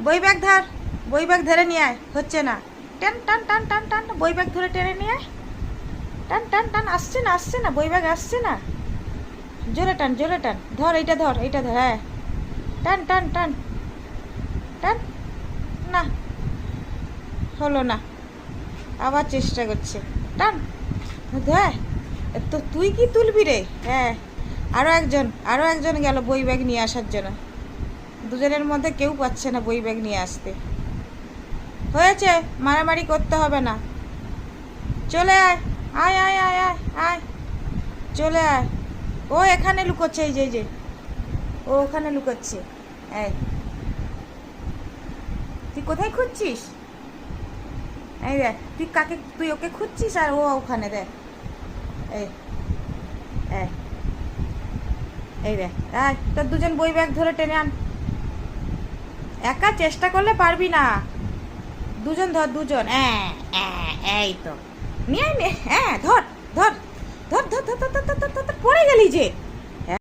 বই ব্যাগ ধর, বই ব্যাগ ধরে নিয়ে আয়, হচ্ছে না। টান টান টান টান টান, বই ব্যাগ ধরে টেনে নিয়ে আয়। টান টান টান, আসছে না, আসছে না, বই ব্যাগ আসছে না। জোরে টান, জোরে টান, ধর এইটা, ধর এইটা, ধর, হ্যাঁ। টান টান টান টান। না, হলো না, আবার চেষ্টা করছে। টান, ধর। তো তুই কি তুলবি রে? হ্যাঁ, আরও একজন গেল বই ব্যাগ নিয়ে আসার জন্য। দুজনের মধ্যে কেউ পাচ্ছে না বই ব্যাগ নিয়ে আসতে। হয়েছে, মারামারি করতে হবে না। চলে আয়, আয় আয় আয় আয় আয়, চলে আয়। ও এখানে লুকোচ্ছে, এই যে এই যে, ও ওখানে লুকোচ্ছে। এই, তুই কোথায় খুঁজছিস? এই দেখ, তুই ওকে খুঁজছিস আর ও ওখানে, দেখ। এই, এই, এই দেখ, তোর দুজন বই ব্যাগ ধরে টেনে আন। একা চেষ্টা করলে পারবি না, দুজন ধর, দুজন। এই তো, নিয়ে আয়, হ্যাঁ, ধর ধর ধর ধর ধর ধর ধর ধর ধর, পড়ে গেলি যে।